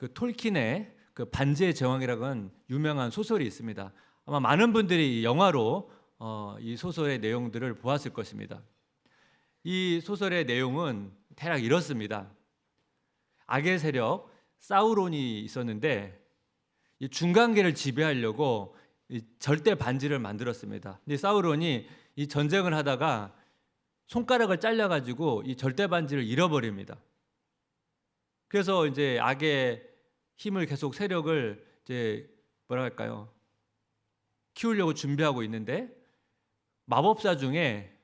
그 톨킨의 그 반지의 제왕이라는 유명한 소설이 있습니다. 아마 많은 분들이 영화로 이 소설의 내용들을 보았을 것입니다. 이 소설의 내용은 대략 이렇습니다. 악의 세력 사우론이 있었는데 이 중간계를 지배하려고 이 절대 반지를 만들었습니다. 근데 사우론이 이 전쟁을 하다가 손가락을 잘라가지고 이 절대 반지를 잃어버립니다. 그래서 이제 악의 힘을 계속 세력을 이제 뭐라 할까요? 키우려고 준비하고 있는데 마법사 중에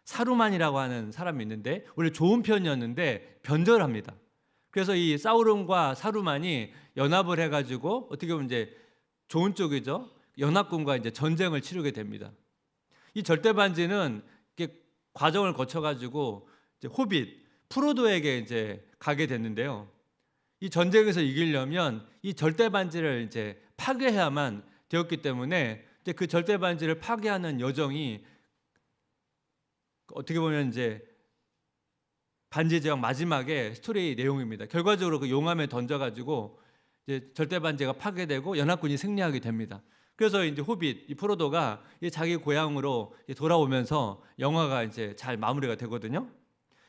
사루만이라고 하는 사람이 있는데 원래 좋은 편이었는데 변절합니다. 그래서 이 사우론과 사루만이 연합을 해가지고 어떻게 보면 이제 좋은 쪽이죠. 연합군과 이제 전쟁을 치르게 됩니다. 이 절대 반지는 이렇게 과정을 거쳐가지고 이제 호빗 프로도에게 이제 가게 됐는데요. 이 전쟁에서 이기려면 이 절대 반지를 이제 파괴해야만 되었기 때문에 이제 그 절대 반지를 파괴하는 여정이 어떻게 보면 이제 반지의 제왕 마지막에 스토리 내용입니다. 결과적으로 그 용암에 던져가지고 이제 절대 반지가 파괴되고 연합군이 승리하게 됩니다. 그래서 이제 호빗 이 프로도가 자기 고향으로 돌아오면서 영화가 이제 잘 마무리가 되거든요.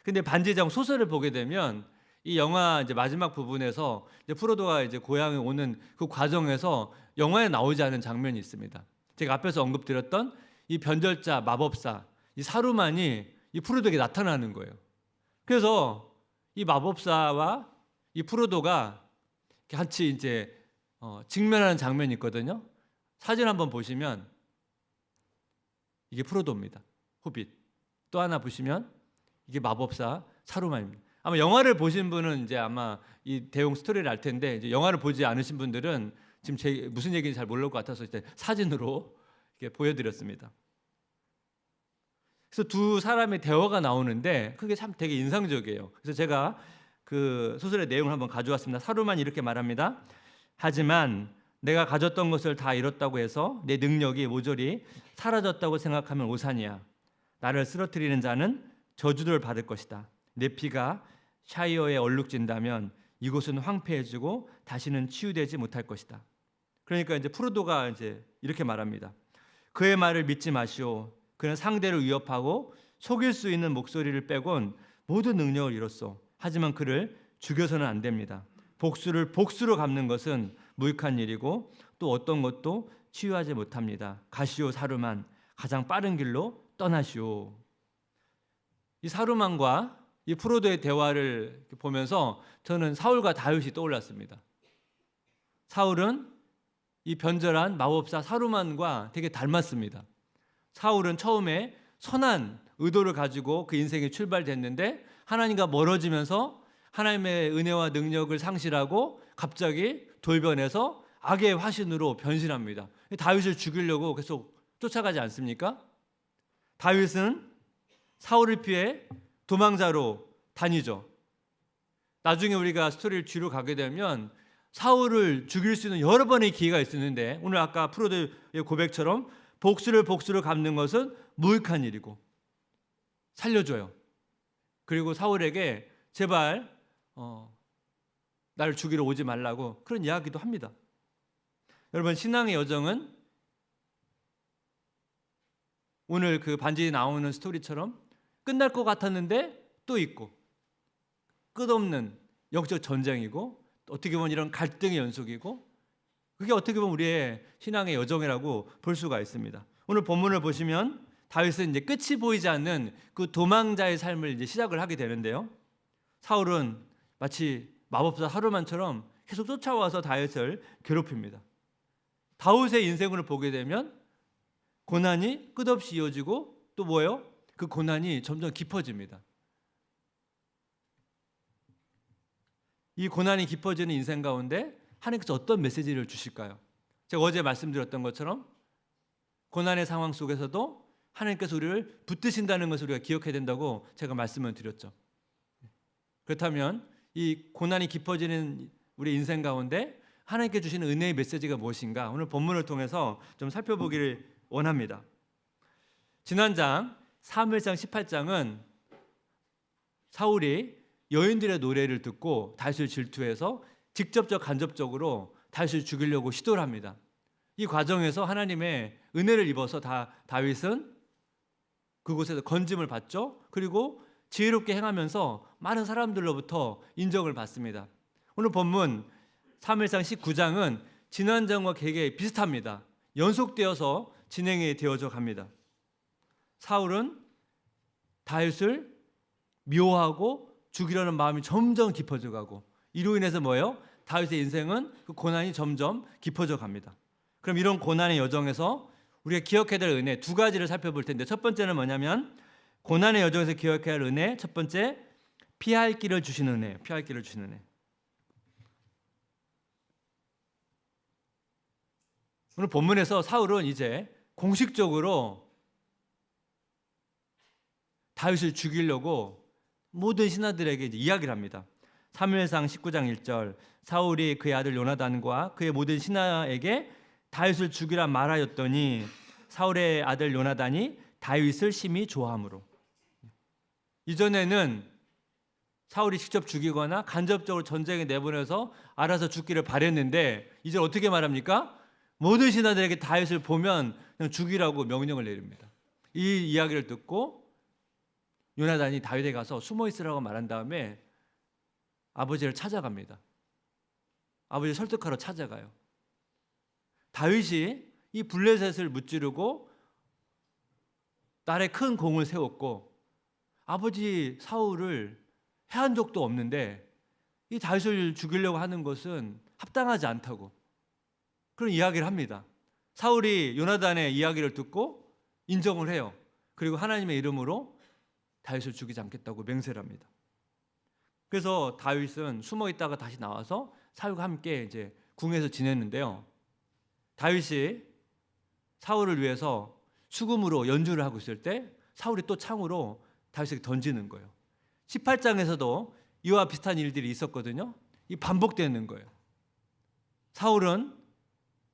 근데 반지의 제왕 소설을 보게 되면 이 영화 이제 마지막 부분에서 이제 프로도가 이제 고향에 오는 그 과정에서 영화에 나오지 않은 장면이 있습니다. 제가 앞에서 언급드렸던 이 변절자 마법사 이 사루만이 이 프로도에게 나타나는 거예요. 그래서 이 마법사와 이 프로도가 같이 이제 직면하는 장면이 있거든요. 사진 한번 보시면 이게 프로도입니다. 호빗. 또 하나 보시면 이게 마법사 사루만입니다. 아마 영화를 보신 분은 이제 아마 이 대용 스토리를 알 텐데 이제 영화를 보지 않으신 분들은 지금 무슨 얘기인지 잘 모를 것 같아서 이제 사진으로 이렇게 보여드렸습니다. 그래서 두 사람의 대화가 나오는데 그게 참 되게 인상적이에요. 그래서 제가 그 소설의 내용을 한번 가져왔습니다. 사루만이 이렇게 말합니다. 하지만 내가 가졌던 것을 다 잃었다고 해서 내 능력이 모조리 사라졌다고 생각하면 오산이야. 나를 쓰러뜨리는 자는 저주를 받을 것이다. 내 피가 샤이어에 얼룩진다면 이곳은 황폐해지고 다시는 치유되지 못할 것이다. 그러니까 이제 프로도가 이제 이렇게 말합니다. 그의 말을 믿지 마시오. 그는 상대를 위협하고 속일 수 있는 목소리를 빼곤 모든 능력을 잃었어. 하지만 그를 죽여서는 안 됩니다. 복수를 복수로 갚는 것은 무익한 일이고 또 어떤 것도 치유하지 못합니다. 가시오 사루만, 가장 빠른 길로 떠나시오. 이 사루만과 이 프로도의 대화를 보면서 저는 사울과 다윗이 떠올랐습니다. 사울은 이 변절한 마법사 사루만과 되게 닮았습니다. 사울은 처음에 선한 의도를 가지고 그 인생이 출발됐는데 하나님과 멀어지면서 하나님의 은혜와 능력을 상실하고 갑자기 돌변해서 악의 화신으로 변신합니다. 다윗을 죽이려고 계속 쫓아가지 않습니까? 다윗은 사울을 피해 도망자로 다니죠. 나중에 우리가 스토리를 뒤로 가게 되면 사울을 죽일 수 있는 여러 번의 기회가 있었는데 오늘 아까 프로도의 고백처럼 복수를 복수로 갚는 것은 무익한 일이고 살려줘요. 그리고 사울에게 제발 나를 죽이러 오지 말라고 그런 이야기도 합니다. 여러분 신앙의 여정은 오늘 그 반지에 나오는 스토리처럼 끝날 것 같았는데 또 있고 끝없는 영적 전쟁이고 어떻게 보면 이런 갈등의 연속이고 그게 어떻게 보면 우리의 신앙의 여정이라고 볼 수가 있습니다. 오늘 본문을 보시면 다윗은 이제 끝이 보이지 않는 그 도망자의 삶을 이제 시작을 하게 되는데요. 사울은 마치 마법사 사루만처럼 계속 쫓아와서 다윗을 괴롭힙니다. 다윗의 인생을 보게 되면 고난이 끝없이 이어지고 또 뭐예요? 그 고난이 점점 깊어집니다. 이 고난이 깊어지는 인생 가운데 하나님께서 어떤 메시지를 주실까요? 제가 어제 말씀드렸던 것처럼 고난의 상황 속에서도 하나님께서 우리를 붙드신다는 것을 우리가 기억해야 된다고 제가 말씀을 드렸죠. 그렇다면 이 고난이 깊어지는 우리 인생 가운데 하나님께 주시는 은혜의 메시지가 무엇인가 오늘 본문을 통해서 좀 살펴보기를 원합니다. 지난 장 사무엘상 18장은 사울이 여인들의 노래를 듣고 다윗을 질투해서 직접적 간접적으로 다윗을 죽이려고 시도를 합니다. 이 과정에서 하나님의 은혜를 입어서 다윗은 그곳에서 건짐을 받죠. 그리고 지혜롭게 행하면서 많은 사람들로부터 인정을 받습니다. 오늘 본문 사무엘상 19장은 지난장과 되게 비슷합니다. 연속되어서 진행이 되어져 갑니다. 사울은 다윗을 미워하고 죽이려는 마음이 점점 깊어져 가고, 이로 인해서 뭐예요? 다윗의 인생은 그 고난이 점점 깊어져 갑니다. 그럼 이런 고난의 여정에서 우리가 기억해야 될 은혜 두 가지를 살펴볼 텐데, 첫 번째는 뭐냐면 고난의 여정에서 기억해야 할 은혜, 첫 번째 피할 길을 주시는 은혜. 피할 길을 주시는 은혜. 오늘 본문에서 사울은 이제 공식적으로 다윗을 죽이려고 모든 신하들에게 이제 이야기를 합니다. 사무엘상 19장 1절, 사울이 그의 아들 요나단과 그의 모든 신하에게 다윗을 죽이라 말하였더니 사울의 아들 요나단이 다윗을 심히 좋아함으로. 이전에는 사울이 직접 죽이거나 간접적으로 전쟁에 내보내서 알아서 죽기를 바랬는데, 이제 어떻게 말합니까? 모든 신하들에게 다윗을 보면 그냥 죽이라고 명령을 내립니다. 이 이야기를 듣고 요나단이 다윗에 가서 숨어 있으라고 말한 다음에 아버지를 찾아갑니다. 아버지를 설득하러 찾아가요. 다윗이 이 블레셋을 무찌르고 딸의 큰 공을 세웠고 아버지 사울을 해한 적도 없는데 이 다윗을 죽이려고 하는 것은 합당하지 않다고 그런 이야기를 합니다. 사울이 요나단의 이야기를 듣고 인정을 해요. 그리고 하나님의 이름으로 다윗을 죽이지 않겠다고 맹세를 합니다. 그래서 다윗은 숨어 있다가 다시 나와서 사울과 함께 이제 궁에서 지냈는데요. 다윗이 사울을 위해서 수금으로 연주를 하고 있을 때 사울이 또 창으로 다윗에게 던지는 거예요. 18장에서도 이와 비슷한 일들이 있었거든요. 이 반복되는 거예요. 사울은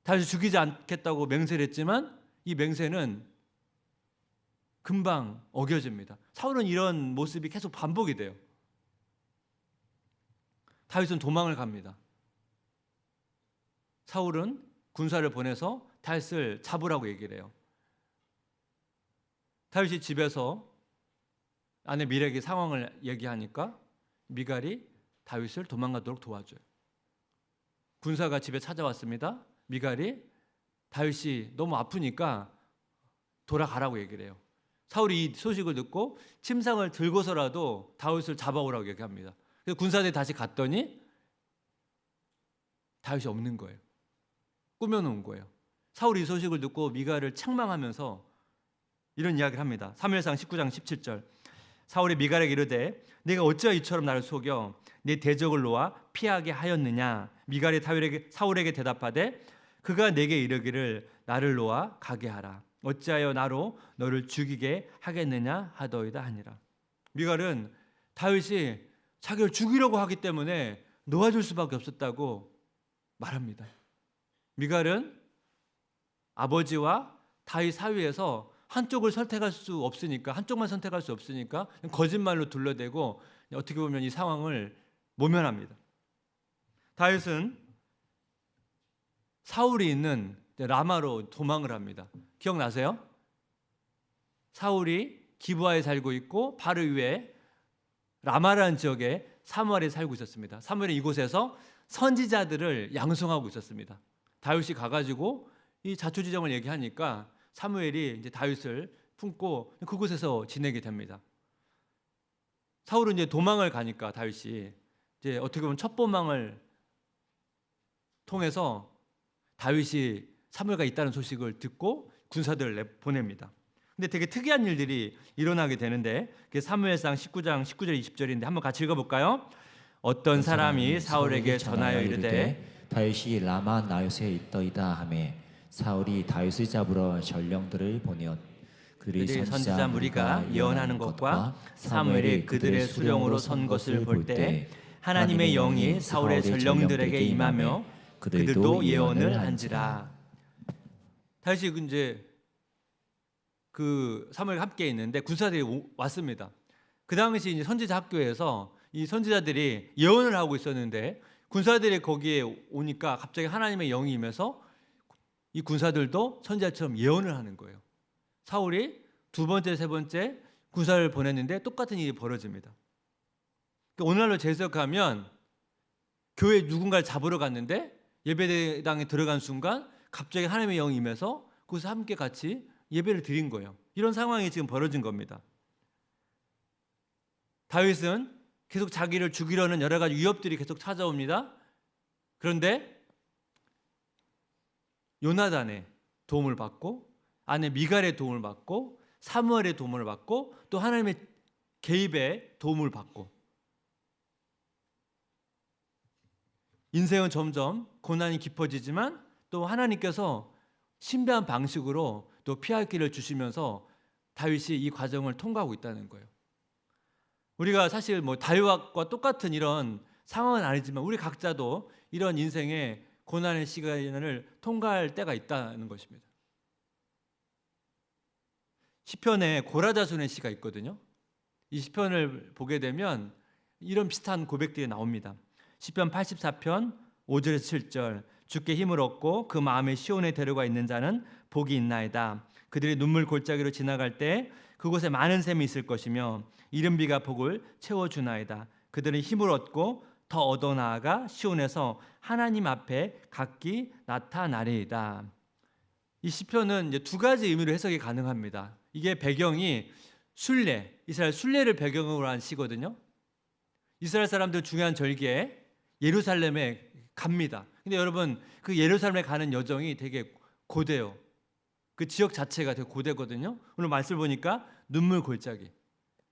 다윗을 죽이지 않겠다고 맹세를 했지만 이 맹세는 금방 어겨집니다. 사울은 이런 모습이 계속 반복이 돼요. 다윗은 도망을 갑니다. 사울은 군사를 보내서 다윗을 잡으라고 얘기를 해요. 다윗이 집에서 아내 밀에게 상황을 얘기하니까 미갈이 다윗을 도망가도록 도와줘요. 군사가 집에 찾아왔습니다. 미갈이 다윗이 너무 아프니까 돌아가라고 얘기를 해요. 사울이 이 소식을 듣고 침상을 들고서라도 다윗을 잡아오라고 얘기합니다. 그래서 군사들이 다시 갔더니 다윗이 없는 거예요. 꾸며놓은 거예요. 사울이 이 소식을 듣고 미갈을 책망하면서 이런 이야기를 합니다. 사무엘상 19장 17절, 사울이 미갈에게 이르되 네가 어찌하여 이처럼 나를 속여 네 대적을 놓아 피하게 하였느냐. 미갈이 사울에게 대답하되 그가 내게 이르기를 나를 놓아 가게 하라. 어찌하여 나로 너를 죽이게 하겠느냐 하더이다 하니라. 미갈은 다윗이 자기를 죽이려고 하기 때문에 놓아줄 수밖에 없었다고 말합니다. 미갈은 아버지와 다윗 사이에서 한쪽을 선택할 수 없으니까, 한쪽만 선택할 수 없으니까 거짓말로 둘러대고 어떻게 보면 이 상황을 모면합니다. 다윗은 사울이 있는 라마로 도망을 합니다. 기억나세요? 사울이 기브아에 살고 있고 바로 위에 라마라는 지역에 사무엘이 살고 있었습니다. 사무엘이 이곳에서 선지자들을 양성하고 있었습니다. 다윗이 가가지고 이 자초지정을 얘기하니까 사무엘이 이제 다윗을 품고 그곳에서 지내게 됩니다. 사울은 이제 도망을 가니까 다윗이 이제 어떻게 보면 첩보망을 통해서 다윗이 사무엘가 있다는 소식을 듣고 군사들을 보냅니다. 근데 되게 특이한 일들이 일어나게 되는데 그게 사무엘상 19장 19절 20절인데 한번 같이 읽어볼까요? 어떤 사람이 사울에게 전하여 이르되 다윗이 라마 나요스에 있더이다 하매 사울이 다윗을 잡으러 전령들을 보내었. 그들이 선지자 무리가 예언하는 것과 사무엘이 그들의 수령으로 선 것을 볼 때 하나님의 영이 사울의 전령들에게 임하며 그들도 예언을 한지라. 다윗이 이제 그 사무엘과 함께 있는데 군사들이 왔습니다. 그 당시 이제 선지자 학교에서 이 선지자들이 예언을 하고 있었는데 군사들이 거기에 오니까 갑자기 하나님의 영이 임해서 이 군사들도 선지자처럼 예언을 하는 거예요. 사울이 두 번째, 세 번째 군사를 보냈는데 똑같은 일이 벌어집니다. 오늘날로 재해석하면 교회 누군가를 잡으러 갔는데 예배당에 들어간 순간 갑자기 하나님의 영이 임해서 거기서 함께 같이 예배를 드린 거예요. 이런 상황이 지금 벌어진 겁니다. 다윗은 계속 자기를 죽이려는 여러 가지 위협들이 계속 찾아옵니다. 그런데 요나단의 도움을 받고 아내 미갈의 도움을 받고 사무엘의 도움을 받고 또 하나님의 개입의 도움을 받고 인생은 점점 고난이 깊어지지만 또 하나님께서 신비한 방식으로 또 피할 길을 주시면서 다윗이 이 과정을 통과하고 있다는 거예요. 우리가 사실 뭐 다윗과 똑같은 이런 상황은 아니지만 우리 각자도 이런 인생의 고난의 시간을 통과할 때가 있다는 것입니다. 시편에 고라자손의 시가 있거든요. 이 시편을 보게 되면 이런 비슷한 고백들이 나옵니다. 시편 84편 5절에서 7절 주께 힘을 얻고 그 마음에 시온에 데려가 있는 자는 복이 있나이다. 그들이 눈물 골짜기로 지나갈 때 그곳에 많은 샘이 있을 것이며 이른 비가 복을 채워주나이다. 그들은 힘을 얻고 더 얻어 나아가 시온에서 하나님 앞에 각기 나타나리이다. 이 시편은 이제 두 가지 의미로 해석이 가능합니다. 이게 배경이 순례, 이스라엘 순례를 배경으로 한 시거든요. 이스라엘 사람들 중요한 절기에 예루살렘에 갑니다. 근데 여러분 그 예루살렘에 가는 여정이 되게 고돼요. 그 지역 자체가 되게 고되거든요. 오늘 말씀을 보니까 눈물 골짜기.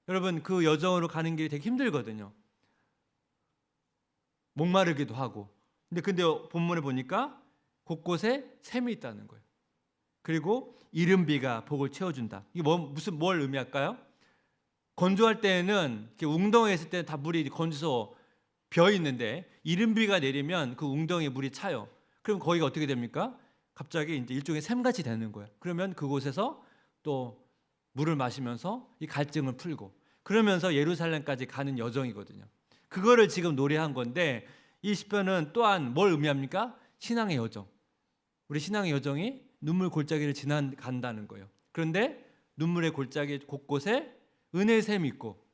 여러분 그 여정으로 가는 길이 되게 힘들거든요. 목마르기도 하고. 근데 본문에 보니까 곳곳에 샘이 있다는 거예요. 그리고 이른 비가 복을 채워준다. 이게 뭘 의미할까요? 건조할 때에는 이렇게 웅덩이에 있을 때는 다 물이 건져서 벼 있는데 이른 비가 내리면 그 웅덩이에 물이 차요. 그럼 거기가 어떻게 됩니까? 갑자기 이제 일종의 샘같이 되는 거예요. 그러면 그곳에서 또 물을 마시면서 이 갈증을 풀고 그러면서 예루살렘까지 가는 여정이거든요. 그거를 지금 노래한 건데 이 시편은 또한 뭘 의미합니까? 신앙의 여정. 우리 신앙의 여정이 눈물 골짜기를 지나간다는 거예요. 그런데 눈물의 골짜기 곳곳에 은혜의 샘이 있고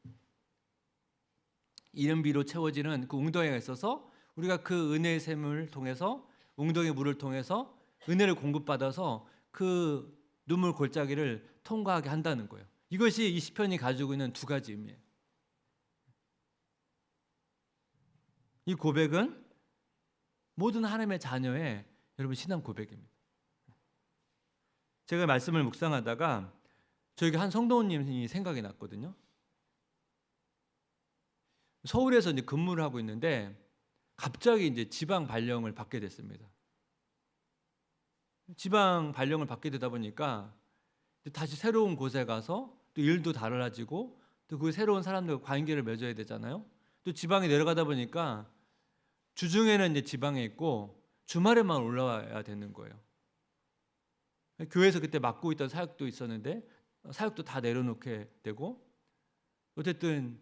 이른 비로 채워지는 그 웅덩이가 있어서 우리가 그 은혜의 샘을 통해서 웅덩이 물을 통해서 은혜를 공급받아서 그 눈물 골짜기를 통과하게 한다는 거예요. 이것이 이 시편이 가지고 있는 두 가지 의미예요. 이 고백은 모든 하나님의 자녀의 여러분 신앙 고백입니다. 제가 말씀을 묵상하다가 저에게 한 성도님이 생각이 났거든요. 서울에서 이제 근무를 하고 있는데 갑자기 이제 지방 발령을 받게 됐습니다. 지방 발령을 받게 되다 보니까 다시 새로운 곳에 가서 또 일도 달라지고 또 그 새로운 사람들과 관계를 맺어야 되잖아요. 또 지방에 내려가다 보니까 주중에는 이제 지방에 있고 주말에만 올라와야 되는 거예요. 교회에서 그때 맡고 있던 사역도 있었는데 사역도 다 내려놓게 되고 어쨌든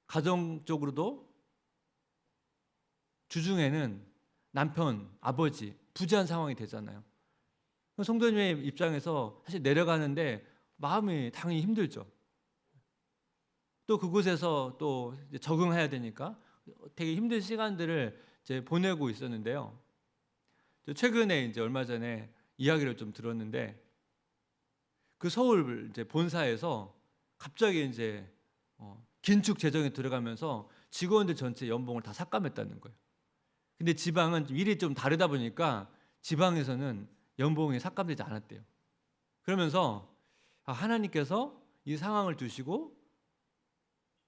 가정적으로도 주중에는 남편, 아버지 부재한 상황이 되잖아요. 성도님의 입장에서 사실 내려가는데 마음이 당연히 힘들죠. 또 그곳에서 또 이제 적응해야 되니까 되게 힘든 시간들을 이제 보내고 있었는데요. 최근에 이제 얼마 전에 이야기를 좀 들었는데 그 서울 이제 본사에서 갑자기 이제 긴축 재정에 들어가면서 직원들 전체 연봉을 다 삭감했다는 거예요. 근데 지방은 일이 좀 다르다 보니까 지방에서는 연봉이 삭감되지 않았대요. 그러면서 하나님께서 이 상황을 두시고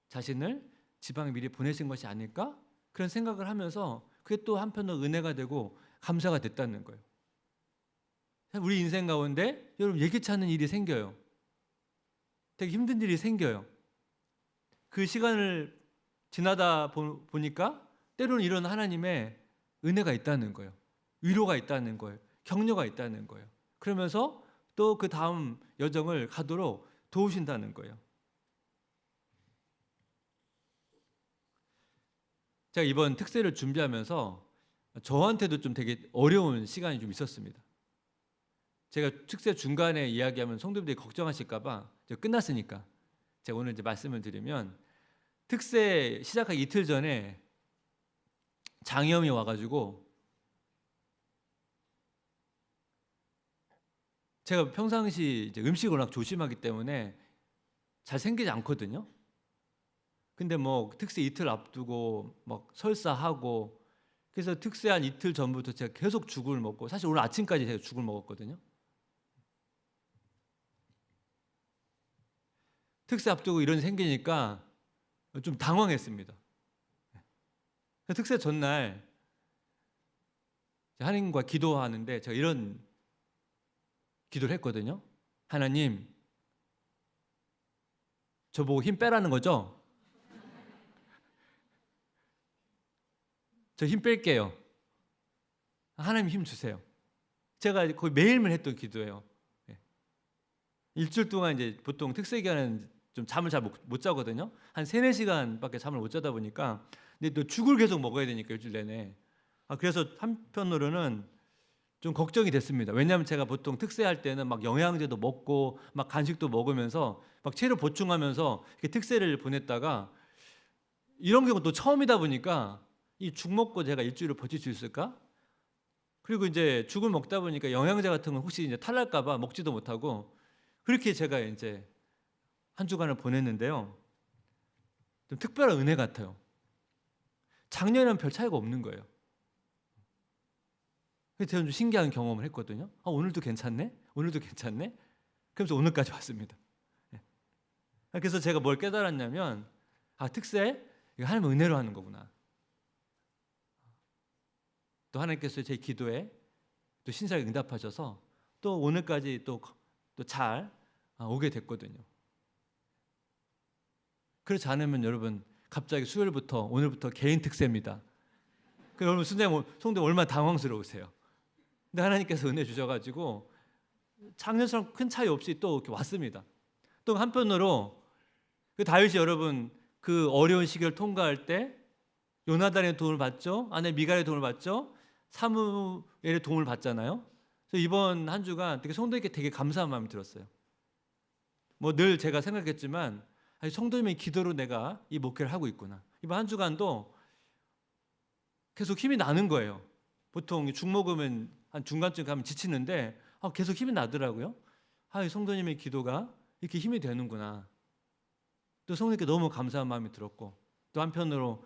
자신을 지방에 미리 보내신 것이 아닐까? 그런 생각을 하면서 그게 또 한편으로 은혜가 되고 감사가 됐다는 거예요. 우리 인생 가운데 여러분 예기치 않은 일이 생겨요. 되게 힘든 일이 생겨요. 그 시간을 지나다 보니까 때로는 이런 하나님의 은혜가 있다는 거예요. 위로가 있다는 거예요. 격려가 있다는 거예요. 그러면서 또 그 다음 여정을 가도록 도우신다는 거예요. 제가 이번 특세를 준비하면서 저한테도 좀 되게 어려운 시간이 좀 있었습니다. 제가 특세 중간에 이야기하면 성도님들이 걱정하실까봐 끝났으니까 제가 오늘 이제 말씀을 드리면, 특세 시작하기 이틀 전에 장염이 와가지고, 제가 평상시 이제 음식을 워낙 조심하기 때문에 잘 생기지 않거든요. 근데 뭐 특세 이틀 앞두고 막 설사하고, 그래서 특세 한 이틀 전부터 제가 계속 죽을 먹고, 사실 오늘 아침까지 제가 죽을 먹었거든요. 특세 앞두고 이런 생기니까 좀 당황했습니다. 특세 전날 하나님과 기도하는데 제가 이런 기도를 했거든요. 하나님, 저보고 힘 빼라는 거죠? 저 힘 뺄게요. 하나님 힘 주세요. 제가 거의 매일매일 했던 기도예요. 일주일 동안 이제 보통 특세 기간은 좀 잠을 잘 못 자거든요. 한 3-4시간밖에 잠을 못 자다 보니까, 근데 또 죽을 계속 먹어야 되니까 일주일 내내. 그래서 한편으로는 좀 걱정이 됐습니다. 왜냐하면 제가 보통 특세할 때는 막 영양제도 먹고 막 간식도 먹으면서 막 체력 보충하면서 이렇게 특세를 보냈다가, 이런 경우 또 처음이다 보니까 이 죽 먹고 제가 일주일을 버틸 수 있을까? 그리고 이제 죽을 먹다 보니까 영양제 같은 건 혹시 이제 탈날까봐 먹지도 못하고, 그렇게 제가 이제 한 주간을 보냈는데요. 좀 특별한 은혜 같아요. 작년에는 별 차이가 없는 거예요. 그래서 제가 좀 신기한 경험을 했거든요. 오늘도 괜찮네? 오늘도 괜찮네? 그러면서 오늘까지 왔습니다. 그래서 제가 뭘 깨달았냐면, 특세? 이거 하나님 은혜로 하는 거구나. 또 하나님께서 제 기도에 또 신실하게 응답하셔서 또 오늘까지 또 잘 오게 됐거든요. 그렇지 않으면 여러분, 갑자기 수요일부터 오늘부터 개인 특세입니다. 여러분, 성도 얼마나 당황스러우세요. 근데 하나님께서 은혜 주셔가지고 작년처럼 큰 차이 없이 또 이렇게 왔습니다. 또 한편으로 그 다윗이 여러분 그 어려운 시기를 통과할 때 요나단의 도움을 받죠. 아내 미갈의 도움을 받죠. 사무엘의 도움을 받잖아요. 그래서 이번 한 주간 되게 성도님께 되게 감사한 마음이 들었어요. 뭐 늘 제가 생각했지만, 성도님의 기도로 내가 이 목회를 하고 있구나. 이번 한 주간도 계속 힘이 나는 거예요. 보통 죽 먹으면 한 중간쯤 가면 지치는데 계속 힘이 나더라고요. 성도님의 기도가 이렇게 힘이 되는구나. 또 성도님께 너무 감사한 마음이 들었고, 또 한편으로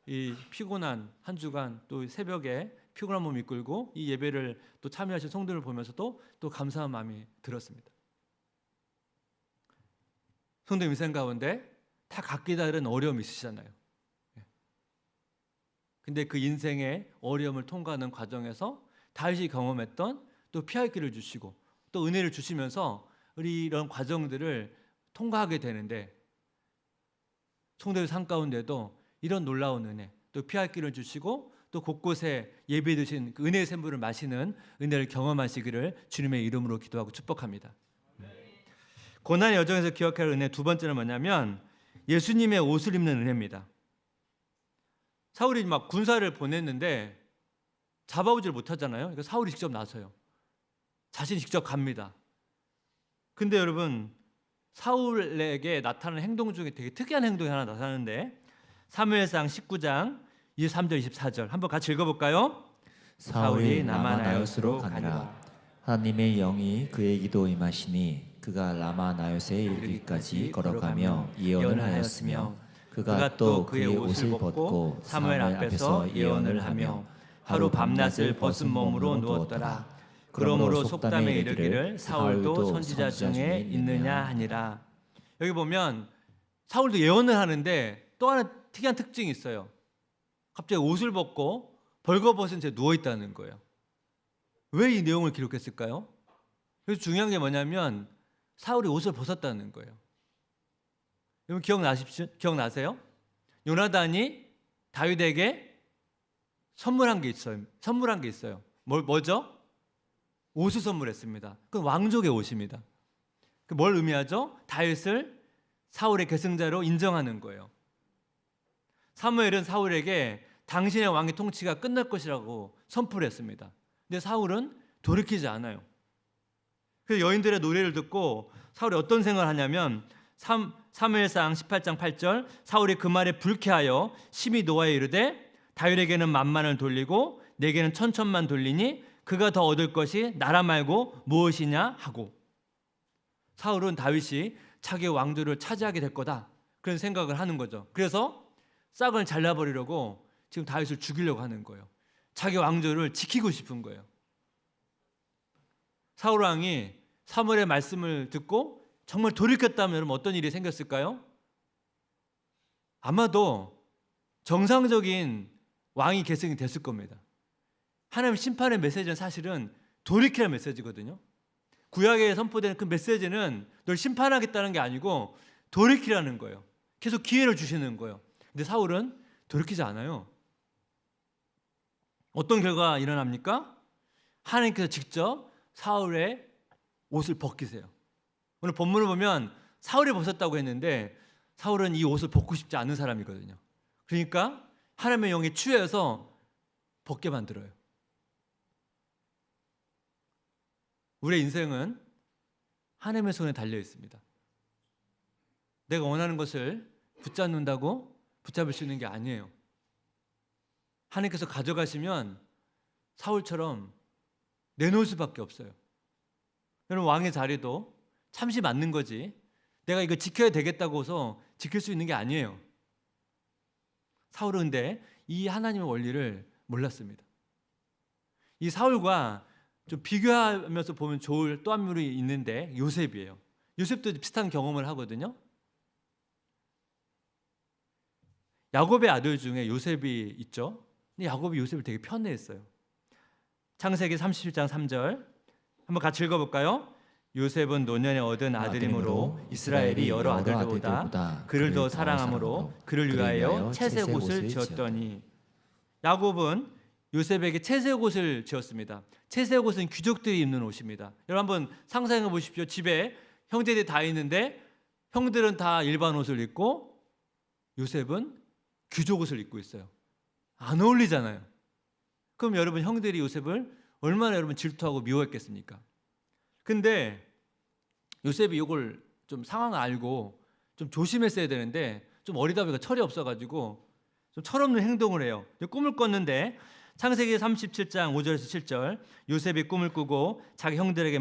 이 피곤한 한 주간 또 새벽에 피곤한 몸 이끌고 이 예배를 또 참여하신 성도를 보면서도 또 감사한 마음이 들었습니다. 성도 인생 가운데 다 각기 다른 어려움이 있으시잖아요. 근데 그 인생의 어려움을 통과하는 과정에서 다윗이 경험했던 또 피할 길을 주시고 또 은혜를 주시면서 우리 이런 과정들을 통과하게 되는데, 성도의 삶 가운데도 이런 놀라운 은혜, 또 피할 길을 주시고 또 곳곳에 예배해 두신 그 은혜의 샘물을 마시는 은혜를 경험하시기를 주님의 이름으로 기도하고 축복합니다. 고난의 여정에서 기억할 은혜 두 번째는 뭐냐면 예수님의 옷을 입는 은혜입니다. 사울이 막 군사를 보냈는데 잡아오질 못하잖아요. 그러니까 사울이 직접 나서요. 자신이 직접 갑니다. 근데 여러분, 사울에게 나타나는 행동 중에 되게 특이한 행동이 하나 나타나는데, 사무엘상 19장 23절 24절 한번 같이 읽어볼까요? 사울이 라마나요스로 가니라. 하나님의 영이 그에게도 임하시니 그가 라마나요스에 이르기까지 걸어가며 예언을 하였으며, 그가 또 그의 옷을 벗고 사무엘 앞에서 예언을 하며 하루 밤낮을 벗은 몸으로 누웠더라. 그러므로 속담에 이르기를 사울도 선지자 중에 있느냐 하니라. 여기 보면 사울도 예언을 하는데 또 하나 특이한 특징이 있어요. 갑자기 옷을 벗고 벌거벗은 채 누워 있다는 거예요. 왜 이 내용을 기록했을까요? 그래서 중요한 게 뭐냐면 사울이 옷을 벗었다는 거예요. 여러분 기억나세요? 요나단이 다윗에게 선물한 게 있어요. 뭐죠? 옷을 선물했습니다. 그건 왕족의 옷입니다. 뭘 의미하죠? 다윗을 사울의 계승자로 인정하는 거예요. 사무엘은 사울에게 당신의 왕의 통치가 끝날 것이라고 선포를 했습니다. 근데 사울은 돌이키지 않아요. 그래서 여인들의 노래를 듣고 사울이 어떤 생각을 하냐면 사무엘상 18장 8절 사울이 그 말에 불쾌하여 심히 노하여 이르되 다윗에게는 만만을 돌리고 내게는 천천만 돌리니 그가 더 얻을 것이 나라 말고 무엇이냐 하고, 사울은 다윗이 자기 왕조를 차지하게 될 거다 그런 생각을 하는 거죠. 그래서 싹을 잘라버리려고 지금 다윗을 죽이려고 하는 거예요. 자기 왕조를 지키고 싶은 거예요. 사울 왕이 사무엘의 말씀을 듣고 정말 돌이켰다면 여러분 어떤 일이 생겼을까요? 아마도 정상적인 왕이 계승이 됐을 겁니다. 하나님 심판의 메시지는 사실은 돌이키라는 메시지거든요. 구약에 선포되는 그 메시지는 널 심판하겠다는 게 아니고 돌이키라는 거예요. 계속 기회를 주시는 거예요. 근데 사울은 돌이키지 않아요. 어떤 결과가 일어납니까? 하나님께서 직접 사울의 옷을 벗기세요. 오늘 본문을 보면 사울이 벗었다고 했는데 사울은 이 옷을 벗고 싶지 않은 사람이거든요. 그러니까 하나님의 영에 취해서 벗게 만들어요. 우리의 인생은 하나님의 손에 달려 있습니다. 내가 원하는 것을 붙잡는다고 붙잡을 수 있는 게 아니에요. 하나님께서 가져가시면 사울처럼 내놓을 수밖에 없어요. 여러분, 왕의 자리도 참시 맞는 거지 내가 이거 지켜야 되겠다고 해서 지킬 수 있는 게 아니에요. 사울은 근데 이 하나님의 원리를 몰랐습니다. 이 사울과 좀 비교하면서 보면 좋을 또 한 인물이 있는데 요셉이에요. 요셉도 비슷한 경험을 하거든요. 야곱의 아들 중에 요셉이 있죠. 근데 야곱이 요셉을 되게 편애했어요. 창세기 37장 3절 한번 같이 읽어볼까요? 요셉은 노년에 얻은 아들이므로 이스라엘이 여러 아들들보다 그를 더 사랑함으로 그를 위하여 채색 옷을 지었더니, 야곱은 요셉에게 채색 옷을 지었습니다. 채색 옷은 귀족들이 입는 옷입니다. 여러분 한번 상상해 보십시오. 집에 형제들이 다 있는데 형들은 다 일반 옷을 입고 요셉은 귀족 옷을 입고 있어요. 안 어울리잖아요. 그럼 여러분 형들이 요셉을 얼마나 여러분 질투하고 미워했겠습니까? 근데 요셉이 이걸 좀 상황을 알고 좀 조심했어야 되는데 좀 어리다 보니까 철이 없어가지고 좀 철없는 행동을 해요. 꿈을 꿨는데 창세기 37장 5절에서 7절 요셉이 꿈을 꾸고 자기 형들에게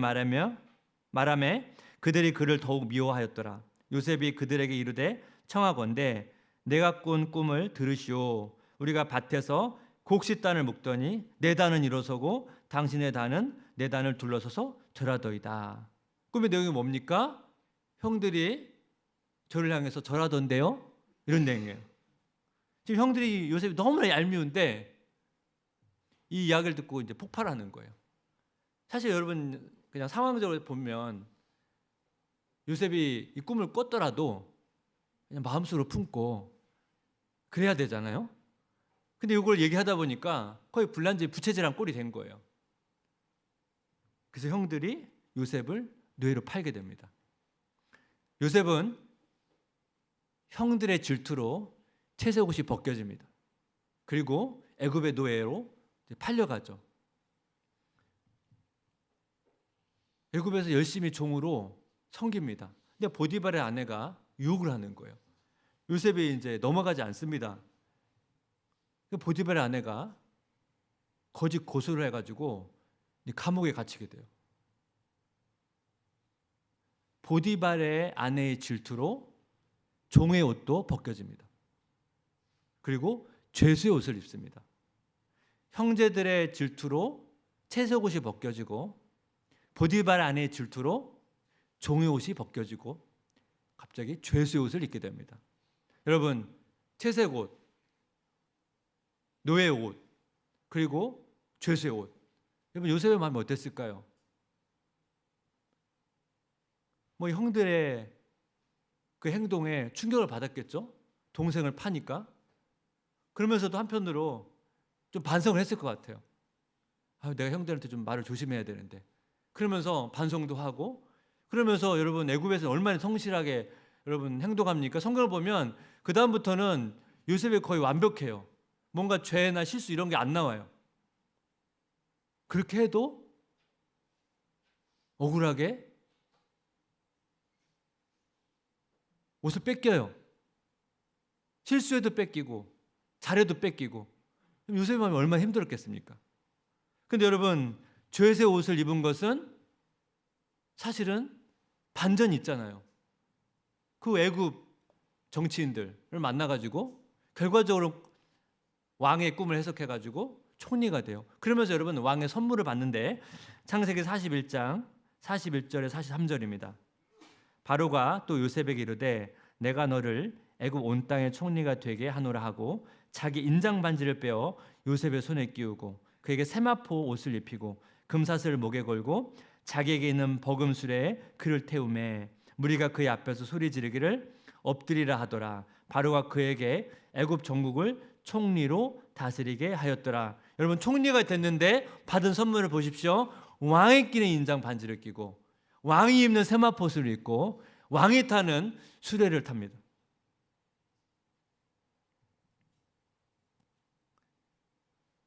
말하매 그들이 그를 더욱 미워하였더라. 요셉이 그들에게 이르되 청하건대 내가 꾼 꿈을 들으시오. 우리가 밭에서 곡식단을 묶더니 내 단은 일어서고 당신의 단은 내 단을 둘러서서 절하더이다. 꿈의 내용이 뭡니까? 형들이 저를 향해서 절하던데요? 이런 내용이에요. 지금 형들이 요셉이 너무나 얄미운데 이 이야기를 듣고 이제 폭발하는 거예요. 사실 여러분 그냥 상황적으로 보면 요셉이 이 꿈을 꿨더라도 그냥 마음속으로 품고 그래야 되잖아요. 근데 이걸 얘기하다 보니까 거의 불난지 부채질한 꼴이 된 거예요. 그래서 형들이 요셉을 노예로 팔게 됩니다. 요셉은 형들의 질투로 채색 옷이 벗겨집니다. 그리고 애굽의 노예로 팔려가죠. 애굽에서 열심히 종으로 섬깁니다. 근데 보디발의 아내가 유혹을 하는 거예요. 요셉이 이제 넘어가지 않습니다. 보디발의 아내가 거짓 고소를 해가지고 감옥에 갇히게 돼요. 보디발의 아내의 질투로 종의 옷도 벗겨집니다. 그리고 죄수의 옷을 입습니다. 형제들의 질투로 채색 옷이 벗겨지고 보디발의 아내의 질투로 종의 옷이 벗겨지고 갑자기 죄수의 옷을 입게 됩니다. 여러분, 채색 옷, 노예의 옷, 그리고 죄수의 옷. 여러분 요셉의 마음이 어땠을까요? 뭐 형들의 그 행동에 충격을 받았겠죠? 동생을 파니까. 그러면서도 한편으로 좀 반성을 했을 것 같아요. 내가 형들한테 좀 말을 조심해야 되는데. 그러면서 반성도 하고, 그러면서 여러분 애굽에서 얼마나 성실하게 여러분 행동합니까? 성경을 보면 그 다음부터는 요셉이 거의 완벽해요. 뭔가 죄나 실수 이런 게 안 나와요. 그렇게 해도 억울하게 옷을 뺏겨요. 실수해도 뺏기고 잘해도 뺏기고. 그럼 요셉의 마음이 얼마나 힘들었겠습니까? 근데 여러분, 죄의 옷을 입은 것은 사실은 반전이 있잖아요. 그 애굽 정치인들을 만나가지고 결과적으로 왕의 꿈을 해석해가지고 총리가 돼요. 그러면서 여러분 왕의 선물을 받는데 창세기 41장 41절에 43절입니다. 바로가 또 요셉에게 이르되 내가 너를 애굽 온 땅의 총리가 되게 하노라 하고 자기 인장 반지를 빼어 요셉의 손에 끼우고 그에게 세마포 옷을 입히고 금사슬을 목에 걸고 자기에게 있는 버금술에 그를 태우매 무리가 그의 앞에서 소리 지르기를 엎드리라 하더라. 바로가 그에게 애굽 전국을 총리로 다스리게 하였더라. 여러분, 총리가 됐는데 받은 선물을 보십시오. 왕이 끼는 인장 반지를 끼고 왕이 입는 세마포 옷을 입고 왕이 타는 수레를 탑니다.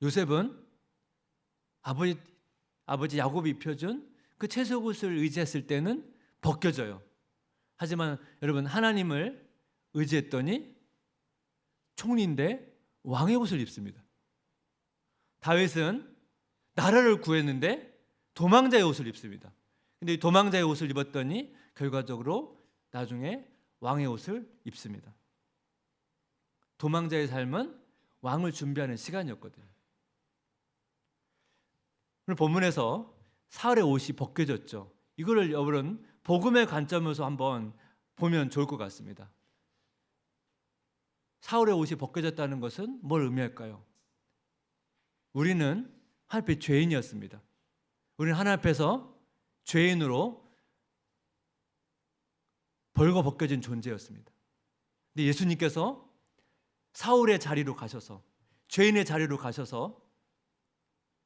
요셉은 아버지 야곱이 입혀준 그 채색옷을 의지했을 때는 벗겨져요. 하지만 여러분, 하나님을 의지했더니 총리인데 왕의 옷을 입습니다. 다윗은 나라를 구했는데 도망자의 옷을 입습니다. 근데 이 도망자의 옷을 입었더니 결과적으로 나중에 왕의 옷을 입습니다. 도망자의 삶은 왕을 준비하는 시간이었거든요. 오늘 본문에서 사울의 옷이 벗겨졌죠. 이거를 여러분 복음의 관점에서 한번 보면 좋을 것 같습니다. 사울의 옷이 벗겨졌다는 것은 뭘 의미할까요? 우리는 하나님 앞에 죄인이었습니다. 우리는 하나님 앞에서 죄인으로 벌거 벗겨진 존재였습니다. 근데 예수님께서 사울의 자리로 가셔서 죄인의 자리로 가셔서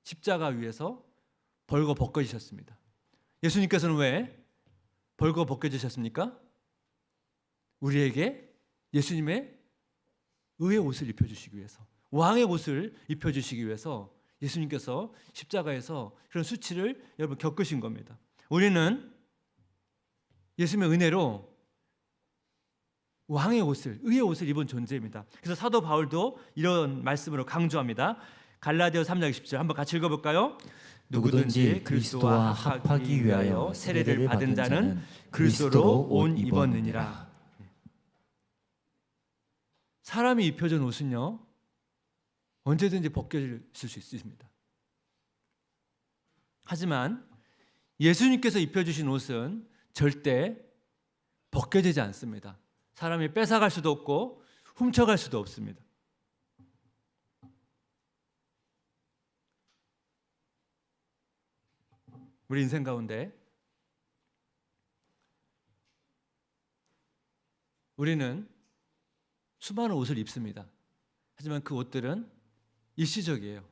십자가 위에서 벌거 벗겨지셨습니다. 예수님께서는 왜 벌거 벗겨지셨습니까? 우리에게 예수님의 의의 옷을 입혀주시기 위해서, 왕의 옷을 입혀주시기 위해서 예수님께서 십자가에서 그런 수치를 여러분 겪으신 겁니다. 우리는 예수님의 은혜로 왕의 옷을, 의의 옷을 입은 존재입니다. 그래서 사도 바울도 이런 말씀으로 강조합니다. 갈라디아 3장 20절 한번 같이 읽어볼까요? 누구든지 그리스도와 합하기 위하여 세례를 받은 자는 그리스도로 옷 입었느니라. 사람이 입혀진 옷은요 언제든지 벗겨질 수 있습니다. 하지만 예수님께서 입혀주신 옷은 절대 벗겨지지 않습니다. 사람이 뺏어갈 수도 없고 훔쳐갈 수도 없습니다. 우리 인생 가운데 우리는 수많은 옷을 입습니다. 하지만 그 옷들은 일시적이에요.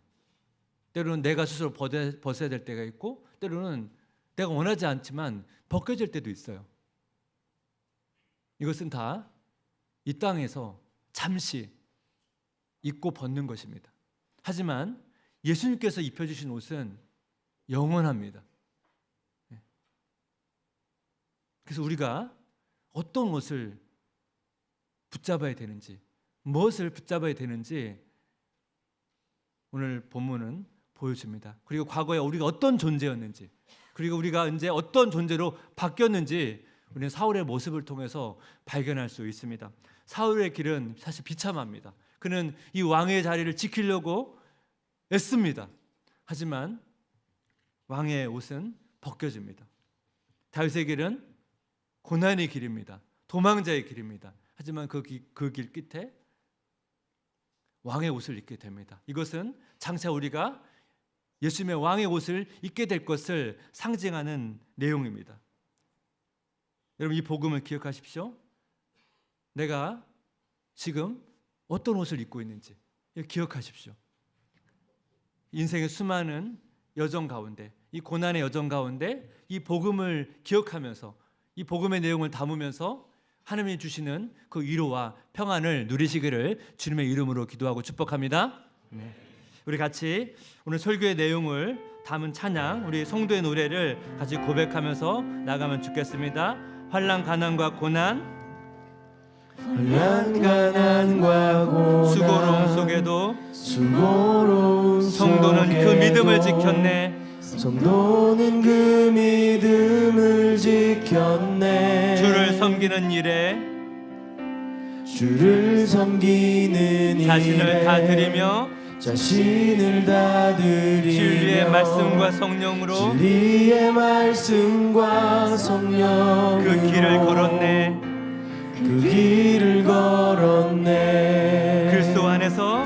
때로는 내가 스스로 벗어야 될 때가 있고 때로는 내가 원하지 않지만 벗겨질 때도 있어요. 이것은 다 이 땅에서 잠시 입고 벗는 것입니다. 하지만 예수님께서 입혀주신 옷은 영원합니다. 그래서 우리가 어떤 옷을 붙잡아야 되는지, 무엇을 붙잡아야 되는지 오늘 본문은 보여줍니다. 그리고 과거에 우리가 어떤 존재였는지, 그리고 우리가 이제 어떤 존재로 바뀌었는지 우리는 사울의 모습을 통해서 발견할 수 있습니다. 사울의 길은 사실 비참합니다. 그는 이 왕의 자리를 지키려고 애씁니다. 하지만 왕의 옷은 벗겨집니다. 다윗의 길은 고난의 길입니다. 도망자의 길입니다. 하지만 그 길 끝에 왕의 옷을 입게 됩니다. 이것은 장차 우리가 예수님의 왕의 옷을 입게 될 것을 상징하는 내용입니다. 여러분, 이 복음을 기억하십시오. 내가 지금 어떤 옷을 입고 있는지 기억하십시오. 인생의 수많은 여정 가운데, 이 고난의 여정 가운데 이 복음을 기억하면서 이 복음의 내용을 담으면서 하나님이 주시는 그 위로와 평안을 누리시기를 주님의 이름으로 기도하고 축복합니다. 네. 우리 같이 오늘 설교의 내용을 담은 찬양, 우리 성도의 노래를 같이 고백하면서 나가면 좋겠습니다. 환난, 가난과 고난, 환난, 가난과 고난, 수고로움 속에도 수고로운 성도는 그 믿음을 속에도 지켰네. 성도는 그 믿음을 지켰네. 주를 섬기는 일에 주를 섬기는 자신을 일에 다 드리며 자신을 다 드리며 진리의 말씀과 성령으로 진리의 말씀과 성령으로 그 길을 걸었네. 그 길을 걸었네. 그리스도 안에서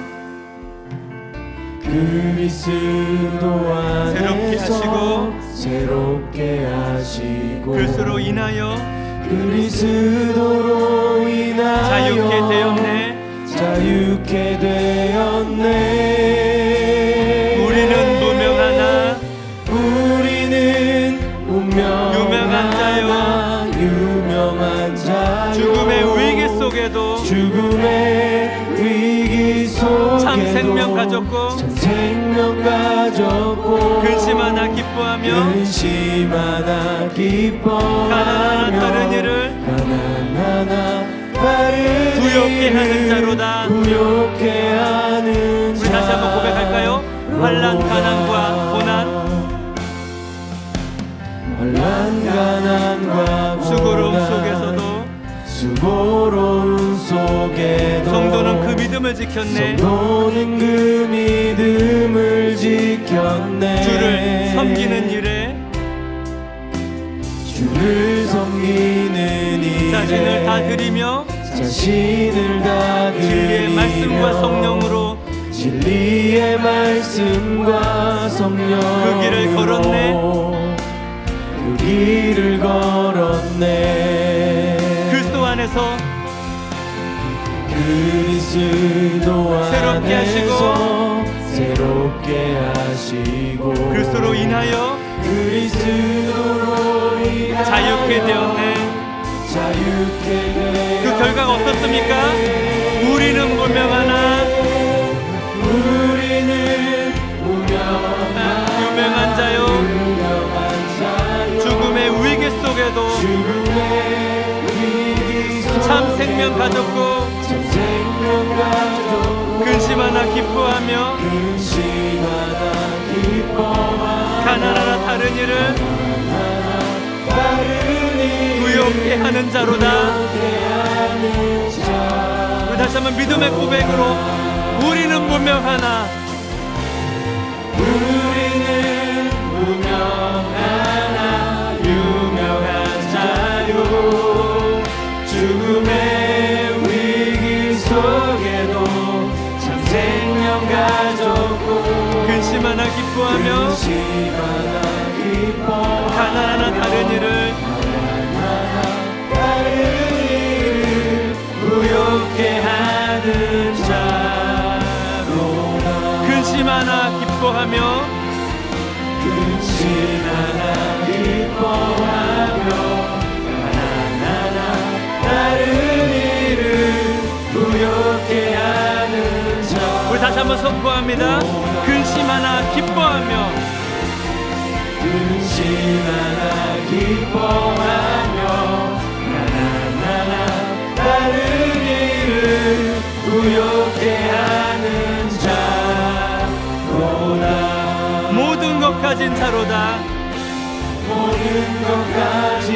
그리스도 안에서 새롭게 하시고 그리스도로 인하여 그리스도로 인하여 자유케 되었네. 자유케 되었네. 우리는 무명하나 우리는 유명한 자요. 유명한 자요. 죽음의 위기 속에도 죽음의 위기 속에도 참 생명 가졌고 참 생명 가졌고 근심 하나 기뻐하며 근심 하나 기뻐하며 가난하나 다른 일을 가난하나 다른 부욕케 일을 하는 자로다. 부욕케 하는 우리 다시 한번 고백할까요? 환난, 가난과 고난, 환난, 가난과 수고로움 고난, 속에서도 수고로운 속에도 성도는 그 믿음을 지켰네. 성도는 그 믿음을 지켰네. 주를 섬기는 일에 주를 섬기는 일에 자신을 다 드리며 자신을 다 진리의 드리며 말씀과 성령으로 진리의 말씀과 성령 그 길을 걸었네. 그 길을 걸었네. 그리스도 안에서 그리스도 새롭게 안에서 새롭게 하시고 그리스도로 인하여 그리스도로 인하여 자유케 되었네. 자유케 되었네. 그 결과가 어떻습니까? 우리는 무명하나 우리는 유명한 자요. 죽음의 위기 속에도 죽음의 위기 속에도 참 생명 가졌고 참 생명 가졌고 근심 하나 기뻐하며 근심 하나 기뻐하며 가난하나 다른 일을 다른 일을 부욕케 하는 자로다. 하는 자. 우리 다시 한번 믿음의 고백으로 우리는 무명하나 우리는 무명하나 유명한 자요. 죽음의 위기 속에도 참 생명 가졌고 근심 하나 기뻐하며 근심 하나 기뻐하며 가난하나 다른 일을 다른 일을 부욕케 하는 자로다. 근심 하나 기뻐하며 근심 하나 기뻐하며 가난하나 다른 일을 부욕케 하는 자. 우리 다시 한번 선포합니다. 근심 하나 기뻐하며 근심 하나 기뻐하며 가난하나 다른 일을 부욕케 하는 자로다. 모든 것 가진 자로다. 모든 것 가진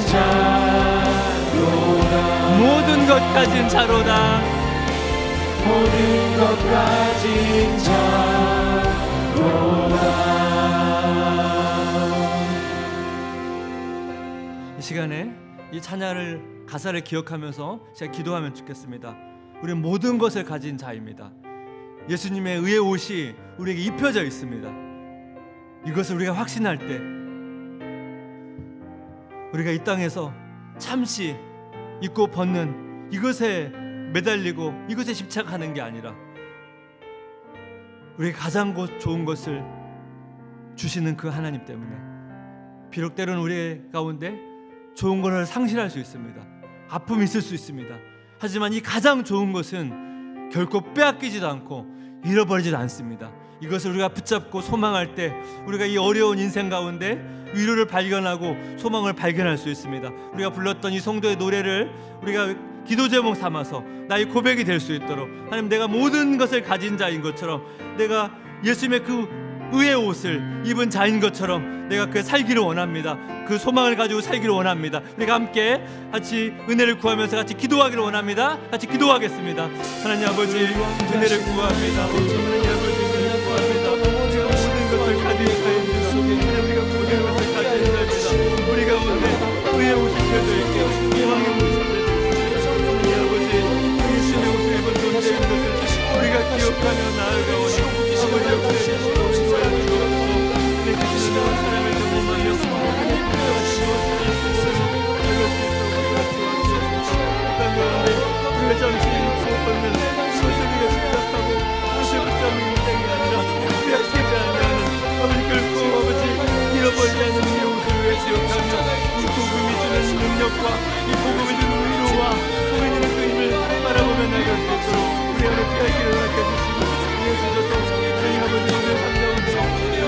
자로다. 모든 것 가진 자로다. 모든 것 가진 자로다. 이 시간에 이 찬양을 가사를 기억하면서 제가 기도하면 좋겠습니다. 우리는 모든 것을 가진 자입니다. 예수님의 의의 옷이 우리에게 입혀져 있습니다. 이것을 우리가 확신할 때 우리가 이 땅에서 잠시 입고 벗는 이것에 매달리고 이것에 집착하는 게 아니라 우리가 가장 좋은 것을 주시는 그 하나님 때문에 비록 때로는 우리 가운데 좋은 것을 상실할 수 있습니다. 아픔이 있을 수 있습니다. 하지만 이 가장 좋은 것은 결코 빼앗기지도 않고 잃어버리지도 않습니다. 이것을 우리가 붙잡고 소망할 때 우리가 이 어려운 인생 가운데 위로를 발견하고 소망을 발견할 수 있습니다. 우리가 불렀던 이 성도의 노래를 우리가 기도 제목 삼아서 나의 고백이 될 수 있도록, 하나님, 내가 모든 것을 가진 자인 것처럼, 내가 예수님의 그 의의 옷을 입은 자인 것처럼 내가 그 살기를 원합니다. 그 소망을 가지고 살기를 원합니다. 우리가 함께 같이 은혜를 구하면서 같이 기도하기를 원합니다. 같이 기도하겠습니다. 하나님 아버지, 은혜를 구합니다. 하나님 아버지, 은혜를 구합니다. 우리가 모든 것을 가진 자입니다. 우리가 모든 것을 가진 자입니다. 우리 가운데 의의 옷이 펴져 있고 희망의 옷이 펴져 있습니다. 하나님 아버지, 예수님의 옷을 입은 존재인 것을 우리가 기억하며 나아가오니 아버지 역사에 사랑을 경험하며 우리가 정신이 없는 것을 우리가 집착하고 그것을 붙잡는 인생이 아니라 빼앗기지 않는 아버지, 결코 아버지 잃어버리지 않는 이 옷을 위해 기억하며 이 복음이 주는 능력과 이 복음이 주는 위로와 복음이 주는 그 힘을 바라보며 나갈 수 있도록 우리 안에 피하기를 허락해주시고 예수도 하나님 아버지, 오늘 상대원으로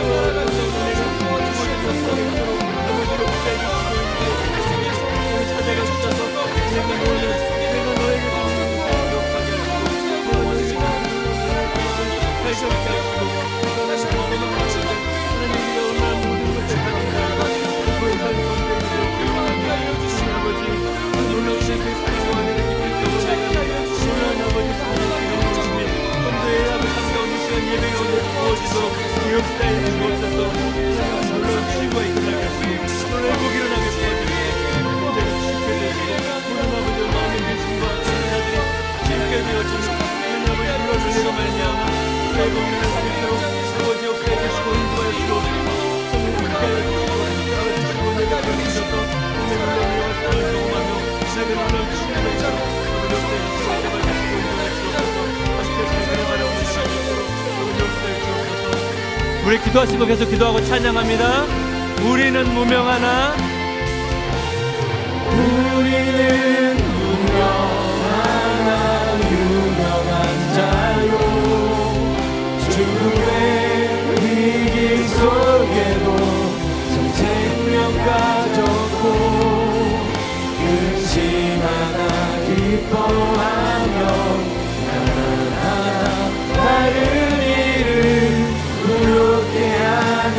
우리 기도하시고 계속 기도하고 찬양합니다. 우리는 무명하나 우리는 무명하나 유명한 자요 주의 위기 속에도 생명 가졌고 근심하나 기뻐하며 나나나 다른 일을 부욕해 하는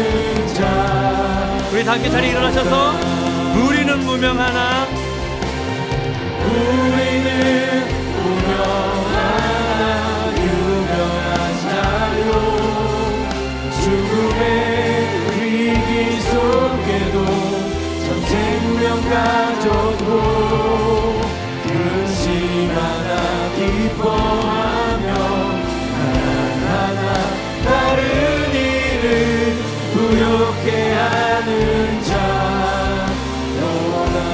자. 우리 다 함께 자리에 일어나셔서 우리는 무명하나 우리는 무명하나 유명한 자요 죽음의 위기 속에도 전 생명 가졌고 근심하나 기뻐하며 나나나 다른 일을 부욕해 하는 자.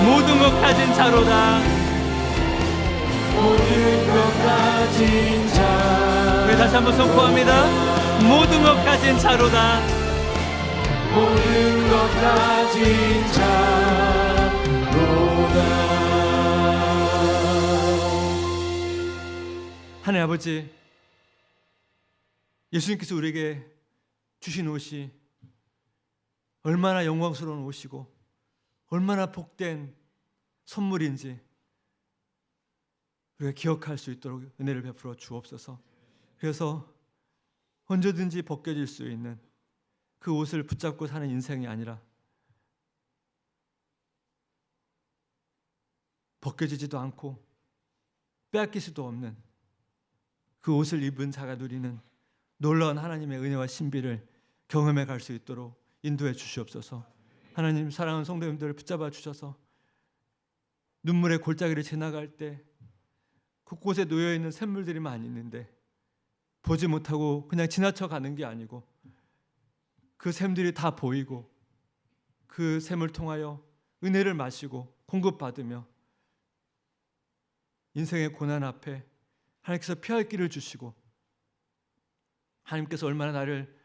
모든 것 가진 자로다. 모든 것 가진 자. 우리 다시 한번 선포합니다. 모든 것 가진 자로다. 모든 것 가진 자로다. 하나님 아버지, 예수님께서 우리에게 주신 옷이 얼마나 영광스러운 옷이고 얼마나 복된 선물인지 우리가 기억할 수 있도록 은혜를 베풀어 주옵소서. 그래서 언제든지 벗겨질 수 있는 그 옷을 붙잡고 사는 인생이 아니라 벗겨지지도 않고 빼앗길 수도 없는 그 옷을 입은 자가 누리는 놀라운 하나님의 은혜와 신비를 경험해 갈 수 있도록 인도해 주시옵소서. 하나님, 사랑하는 성도님들을 붙잡아 주셔서 눈물의 골짜기를 지나갈 때 곳곳에 놓여있는 샘물들이 많이 있는데 보지 못하고 그냥 지나쳐 가는 게 아니고 그 샘들이 다 보이고 그 샘을 통하여 은혜를 마시고 공급받으며 인생의 고난 앞에 하나님께서 피할 길을 주시고 하나님께서 얼마나 나를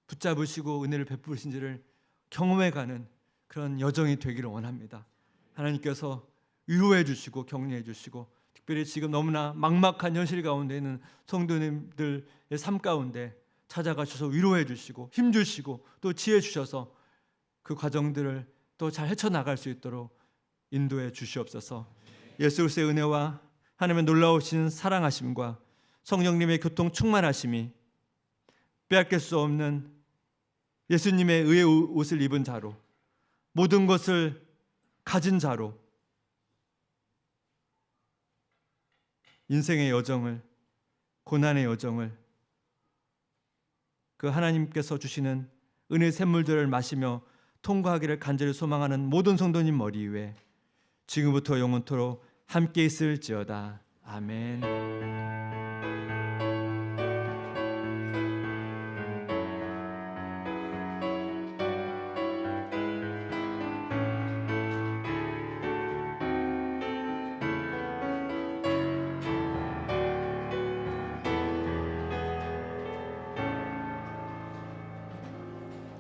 붙잡으시고 은혜를 베푸신지를 경험해가는 그런 여정이 되기를 원합니다. 하나님께서 위로해 주시고 격려해 주시고, 특별히 지금 너무나 막막한 현실 가운데 있는 성도님들의 삶 가운데 찾아가셔서 위로해 주시고 힘 주시고 또 지혜 주셔서 그 과정들을 또 잘 헤쳐나갈 수 있도록 인도해 주시옵소서. 예수 그리스도의 은혜와 하나님의 놀라우신 사랑하심과 성령님의 교통 충만하심이 빼앗길 수 없는 예수님의 의의 옷을 입은 자로, 모든 것을 가진 자로 인생의 여정을, 고난의 여정을, 그 하나님께서 주시는 은혜의 샘물들을 마시며 통과하기를 간절히 소망하는 모든 성도님 머리 위에 지금부터 영원토록 함께 있을지어다. 아멘.